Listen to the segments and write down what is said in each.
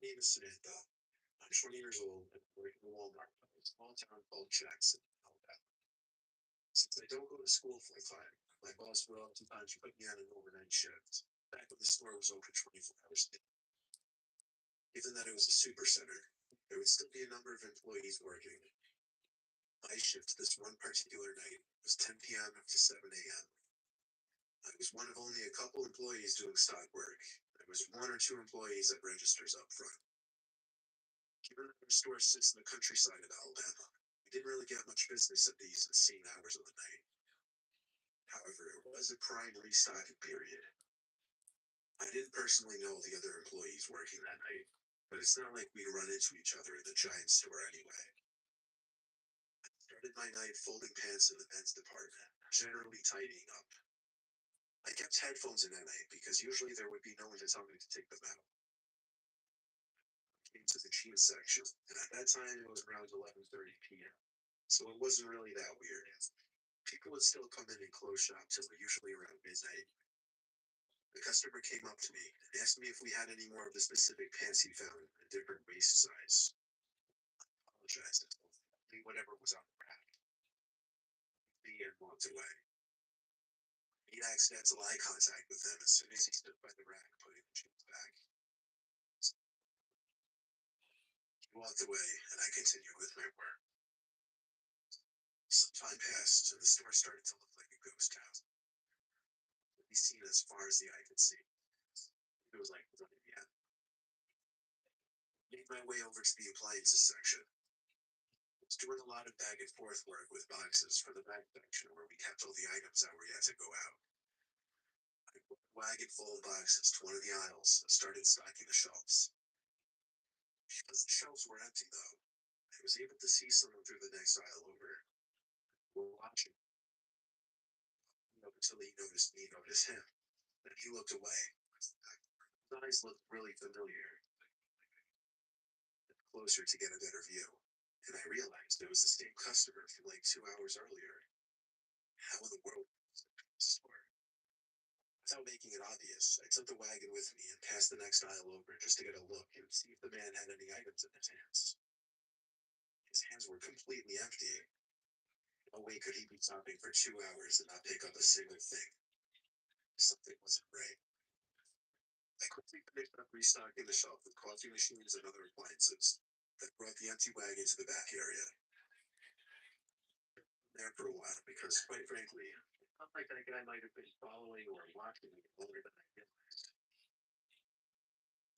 name is Samantha. I'm 20 years old and I work in a Walmart in a small town called Jackson, Alabama. Since I don't go to school full time, my boss will oftentimes put me on an overnight shift. Back when the store was open 24 hours a day. Given that it was a super center, there would still be a number of employees working. My shift this one particular night was 10 p.m. to 7 a.m. I was one of only a couple employees doing stock work. There was one or two employees at registers up front. Given that our store sits in the countryside of Alabama, we didn't really get much business at these insane hours of the night. However, it was a prime restocking period. I didn't personally know the other employees working that night, but it's not like we'd run into each other in the giant store anyway. I started my night folding pants in the men's department, generally tidying up. I kept headphones in that night because usually there would be no one to tell me to take them out. I came to the jeans section, and at that time it was around 11:30 p.m., so it wasn't really that weird. People would still come in and close shop till usually around midnight. The customer came up to me and asked me if we had any more of the specific pants he found in a different waist size. I apologized and told him only whatever was on the rack. He and walked away. He made accidental eye contact with him as soon as he stood by the rack, putting the jeans back. He walked away, and I continued with my work. Some time passed, and the store started to look like a ghost town. It could be seen as far as the eye could see. It was like 1 p.m. Made my way over to the appliances section. I was doing a lot of back and forth work with boxes for the back section where we kept all the items that were yet to go out. I put a wagon full of boxes to one of the aisles and started stocking the shelves. Because the shelves were empty, though, I was able to see someone through the next aisle over. We were watching until he noticed me notice him. Then he looked away. His eyes looked really familiar. Closer to get a better view, and I realized it was the same customer from like 2 hours earlier. How in the world was it in the store? Without making it obvious, I took the wagon with me and passed the next aisle over just to get a look and see if the man had any items in his hands. His hands were completely empty. No way could he be shopping for 2 hours and not pick up a single thing. Something wasn't right. I quickly finished up restocking the shelf with coffee machines and other appliances, then brought the empty wagon to the back area. There for a while because, quite frankly, it felt like that guy might have been following or watching me longer than I realized.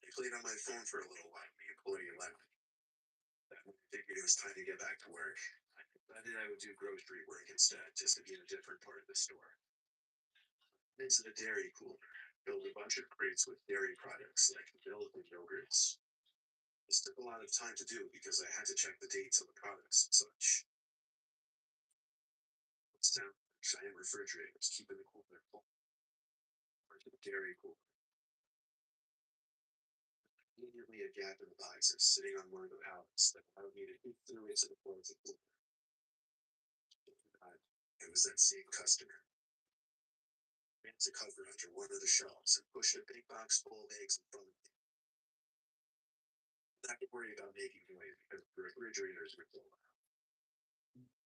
I played on my phone for a little while when the employee left. Then when I figured it was time to get back to work, I decided I would do grocery work instead, just to be in a different part of the store. I went into the dairy cooler, filled a bunch of crates with dairy products like milk and yogurts. This took a lot of time to do because I had to check the dates on the products and such. Down giant refrigerators, keeping the cooler full. Or to the dairy cooler. Immediately a gap in the boxes sitting on one of the pallets that allowed me to peek through into the frozen cooler. It was that same customer. I ran to cover under one of the shelves and pushed a big box full of eggs in front of me. I'm not worried about making noise because the refrigerators were full.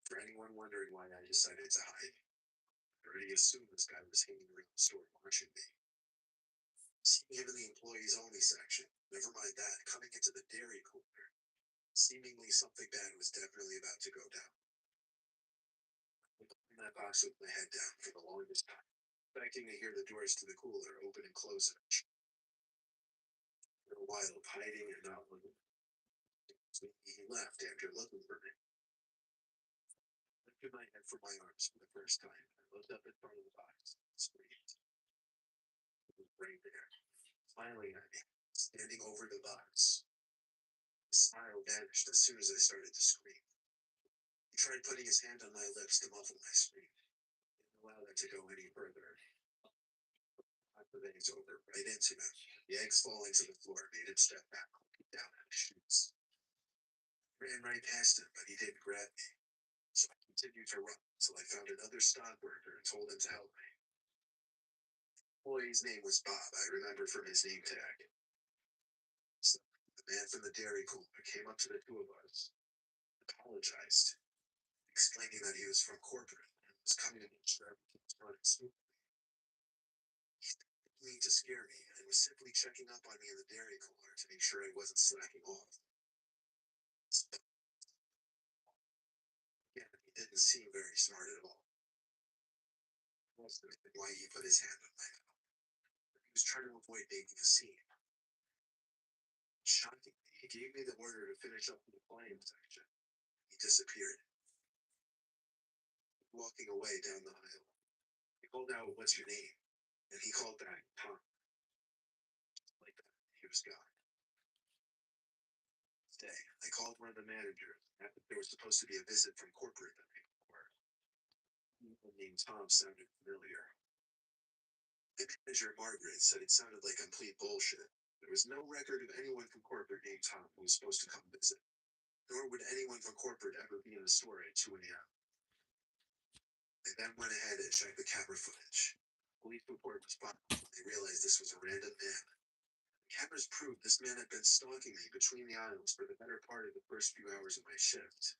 For anyone wondering why I decided to hide, I already assumed this guy was hanging around the store watching me. Seeing him in the employees only section, never mind that, coming into the dairy cooler, seemingly something bad was definitely about to go down. I put that box with my head down for the longest time, expecting to hear the doors to the cooler open and close eventually. For a while, hiding and not looking. He left after looking for me. I lifted my head from my arms for the first time and looked up in front of the box and screamed. It was right there, smiling at me, standing over the box. His smile vanished as soon as I started to scream. He tried putting his hand on my lips to muffle my scream. He didn't allow that to go any further. I put the eggs over right into him. The eggs falling to the floor made him step back, looking down at his shoes. I ran right past him, but he didn't grab me. So I continued to run until I found another stockbroker and told him to help me. The employee's name was Bob, I remember from his name tag. So The man from the dairy cooler came up to the two of us, apologized, explaining that he was from corporate and was coming to make sure everything was running smoothly. He didn't mean to scare me and was simply checking up on me in the dairy cooler to make sure I wasn't slacking off. Again, he didn't seem very smart at all. I asked him why he put his hand on my mouth. He was trying to avoid making a scene. Shockingly, he gave me the order to finish up the appliance section. He disappeared, walking away down the aisle. I called out, "What's your name?" And he called back, "Tom." Like that, he was gone. Day, I called one of the managers. There was supposed to be a visit from corporate the night before. The name Tom sounded familiar. The manager, Margaret, said it sounded like complete bullshit. There was no record of anyone from corporate named Tom who was supposed to come visit. Nor would anyone from corporate ever be in the store at 2 a.m. They then went ahead and checked the camera footage. Police report was filed. They realized this was a random man. The cameras proved this man had been stalking me between the aisles for the better part of the first few hours of my shift.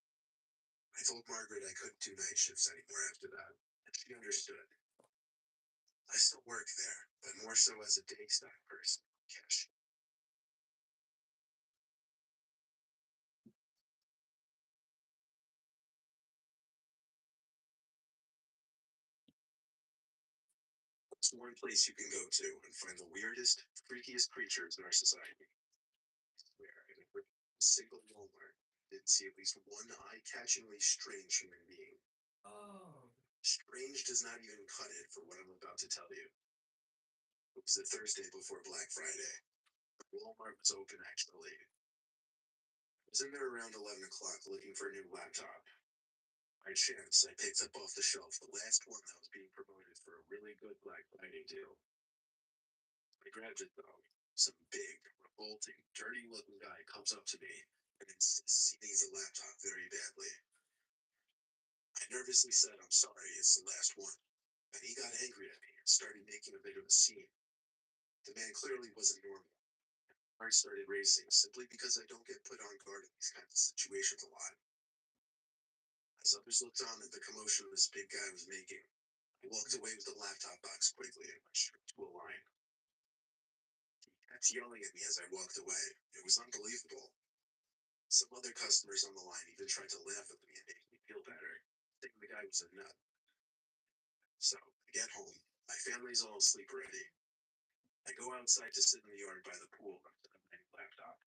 I told Margaret I couldn't do night shifts anymore after that, and she understood. I still work there, but more so as a day staff person, cash. It's one place you can go to and find the weirdest, freakiest creatures in our society. Where in a single Walmart didn't see at least one eye-catchingly strange human being. Oh. Strange does not even cut it for what I'm about to tell you. It was the Thursday before Black Friday. Walmart was open actually. I was in there around 11 o'clock looking for a new laptop. By chance, I picked up off the shelf the last one that was being promoted for a really good Black Friday deal. I grabbed it though. Some big, revolting, dirty looking guy comes up to me and insists he needs a laptop very badly. I nervously said, "I'm sorry, it's the last one." And he got angry at me and started making a bit of a scene. The man clearly wasn't normal. My heart started racing simply because I don't get put on guard in these kinds of situations a lot. As others looked on at the commotion this big guy was making, I walked away with the laptop box quickly and went straight to a line. He kept yelling at me as I walked away. It was unbelievable. Some other customers on the line even tried to laugh at me and make me feel better, thinking the guy was a nut. So, I get home. My family's all asleep already. I go outside to sit in the yard by the pool and set up my laptop.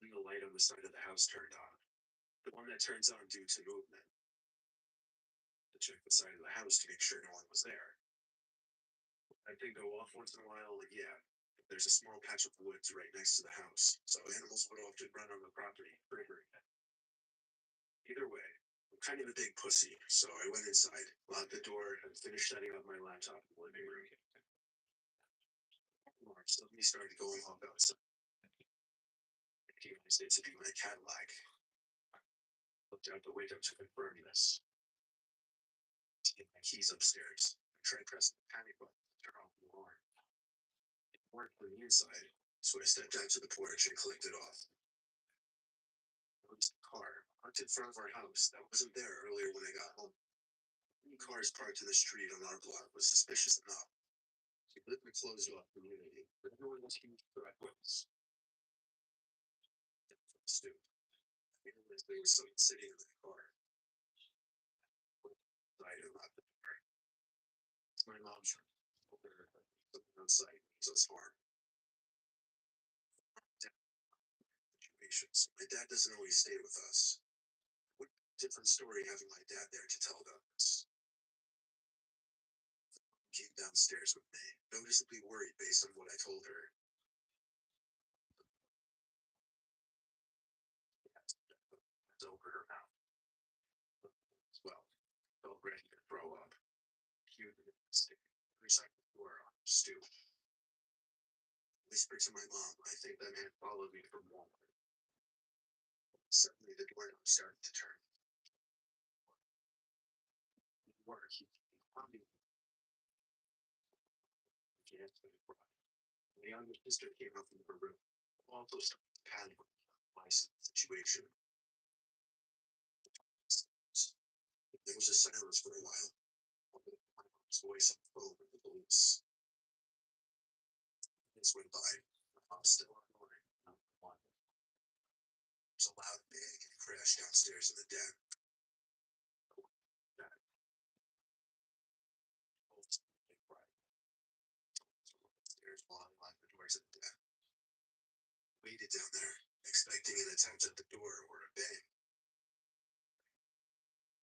Then the light on the side of the house turned on. The one that turns on due to movement. To check the side of the house to make sure no one was there. I did go off once in a while, like, yeah. There's a small patch of woods right next to the house, so animals would often run on the property, triggering it. Either way, I'm kind of a big pussy, so I went inside, locked the door, and finished setting up my laptop in the living room. Alarm suddenly started going off outside. I recognized it to be my Cadillac. I looked out the window to confirm this. To get my keys upstairs, I tried pressing the panic button to turn off the alarm. It worked from the inside, so I stepped out to the porch and clicked it off. I noticed a car parked in front of our house that wasn't there earlier when I got home. Any cars parked in the street on our block was suspicious enough. We lived in a closed-off community, but everyone was huge threat was. From the stoop, I realized there was someone sitting in the car. I unlocked the door. It's my mom's room. Something outside makes us harm. Situations. My dad doesn't always stay with us. What different story having my dad there to tell about this? Came downstairs with me, noticeably worried based on what I told her. It's over her mouth. As well, felt ready to throw up. Cute and stick. Recycled door on the stoop. Whispered to my mom, "I think that man followed me from Walmart." Suddenly, the doorknob started to turn. Work, he pounding against the door. My younger sister came out from her room. Also started to panic with my situation. There was a silence for a while. My mom's voice on the phone with the police. Minutes went by. My mom's still on the line. There's a loud bang and crash downstairs in the den. Upstairs while I locked the doors at the den. Waited down there, expecting an attempt at the door or a bang.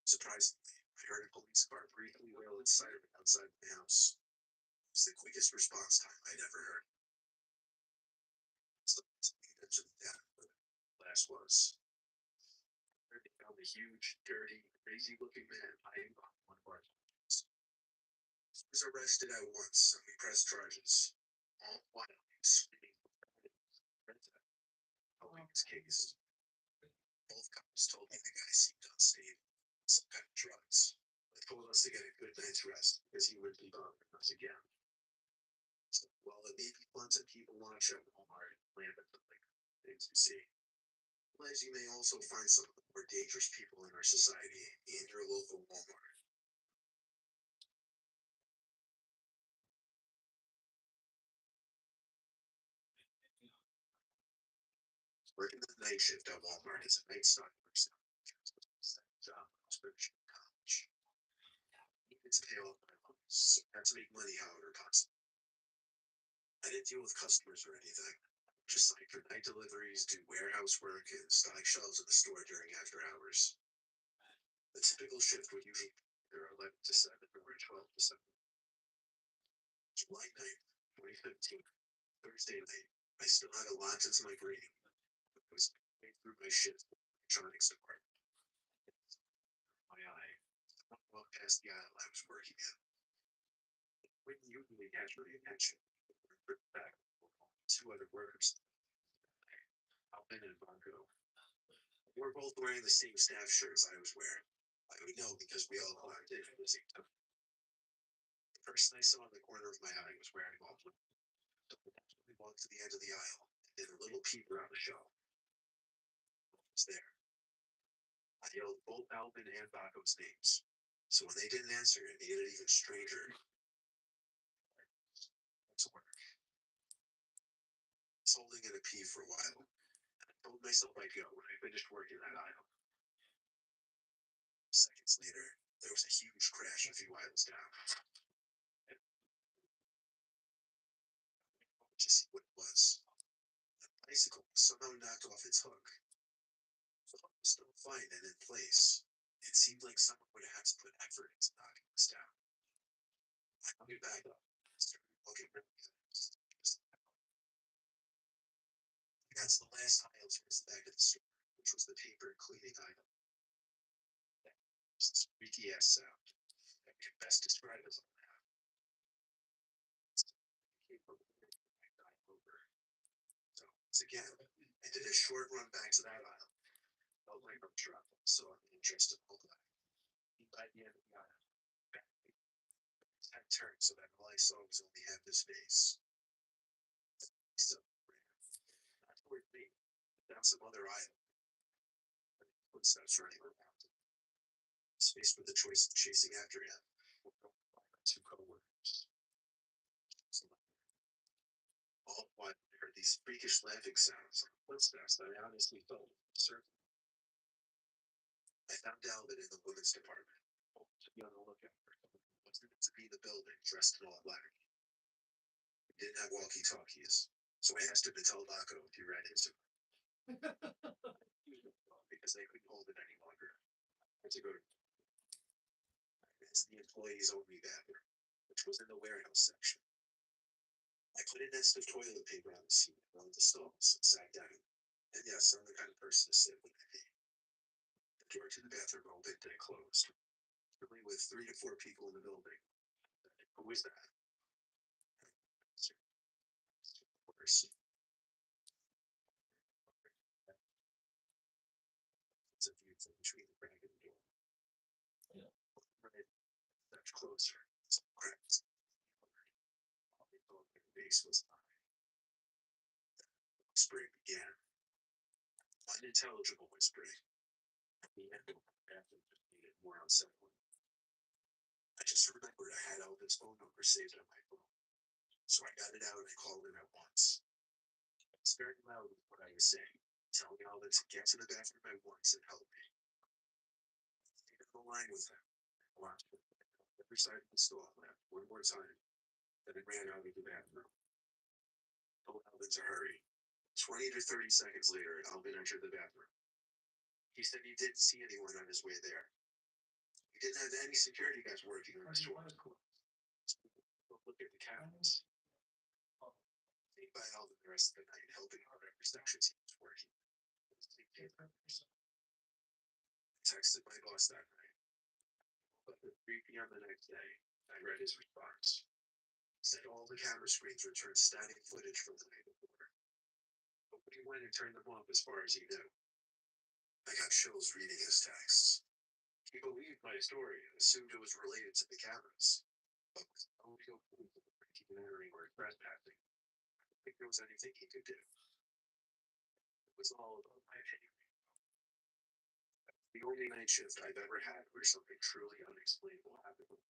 Surprisingly, I heard a police car briefly wail its siren outside my house. It was the quickest response time I'd ever heard. So I to the den, but the last was. They found a huge, dirty, crazy-looking man hiding behind one of our couches. He was arrested at once, and we pressed charges. All while he was screaming helping his case. Both cops told me the guy seemed unstable, some kind of drugs. They told us to get a good night's rest because he would be bothering us again. So, while it may be fun to keep a watch at Walmart and laugh at the like things you see, realize you may also find some of the more dangerous people in our society in your local Walmart. Working the night shift at Walmart is a night stock person. Job when I was finishing college. Needed to pay off my loans, so I had to make money however possible. I didn't deal with customers or anything. Just signed for night deliveries, do warehouse work, and stock shelves at the store during after hours. The typical shift would usually be either 11 to 7 or 12 to 7. July 9th, 2015, Thursday night. I still had a lot into my brain. I was midway through my shift in the electronics department. My eye. I walked past the aisle I was working in. Wouldn't usually catch my attention. Back, two other workers, Alvin and Marco. They were both wearing the same staff shirts I was wearing. I would know because we all clocked in at the same time. The person I saw in the corner of my eye was wearing all blue. So I naturally walked to the end of the aisle and did a little peep around the shelf. No one was there. I yelled both Alvin and Baco's names. So when they didn't answer, it made it even stranger. To work. I was holding in a pee for a while, and I told myself I'd go when I finished working that aisle. Seconds later, there was a huge crash a few aisles down. I went to see what it was. The bicycle was somehow knocked off its hook. The hook was still fine and in place. It seemed like someone would have had to put effort into knocking this down. I hung it back up and started looking around the others. That's the last aisle towards the back of the store, which was the paper cleaning aisle. That was this squeaky ass sound that can best describe as a laugh. It came from the dive over. So once again, I did a short run back to that aisle. Felt like I'm trapped, so I'm interested in all that. By the end of the aisle, back his head turned so that all I saw was only half his face. He still ran, not toward me, but down some other aisle. Footsteps running around. His faced with the choice of chasing after him or going by my two coworkers. So all at once, I heard these freakish laughing sounds like footsteps that I honestly felt certain. I found Alvin in the women's department, hoping to be on the lookout for someone who wasn't meant to be in the building dressed in all black. We didn't have walkie-talkies, so I asked him to tell Baco if he ran into him. Because they couldn't hold it any longer. I had to go to the employees' only bathroom, which was in the warehouse section. I put a nest of toilet paper on the seat in one of the stalls and sat down. And yes, I'm the kind of person to sit when I pee. The door to the bathroom opened and closed, really with 3 to 4 people in the building. Who was that? Worse. It's a view from between the crack in the door. Yeah. Right, much closer. Some cracks. All they thought their base was high. Spring unintelligible whispering. The end of the bathroom just made it more unsettling. I just remembered I had Alvin's phone number saved on my phone, so I got it out and I called him at once. It's very loud with what I was saying, telling Alvin to get to the bathroom at once and help me. I stayed on the line with him, and watched him on the other side of the stall left one more time, then I ran out of the bathroom. Told Alvin to hurry. 20 to 30 seconds later, Alvin entered the bathroom. He said he didn't see anyone on his way there. He didn't have any security guys working on his floor. Look at the cabinets. Stayed by Alvin the rest of the night, helping out whatever sections he was working. I texted my boss that night. But at 3 p.m. the next day, I read his response. He said all the camera screens returned static footage from the night before. Nobody went and turned them off as far as he knew. I got chills reading his texts. He believed my story and assumed it was related to the cameras. But with no real proof of breaking and entering or trespassing, I don't think there was anything he could do. It was all about my opinion. The only night shift I've ever had where something truly unexplainable happened.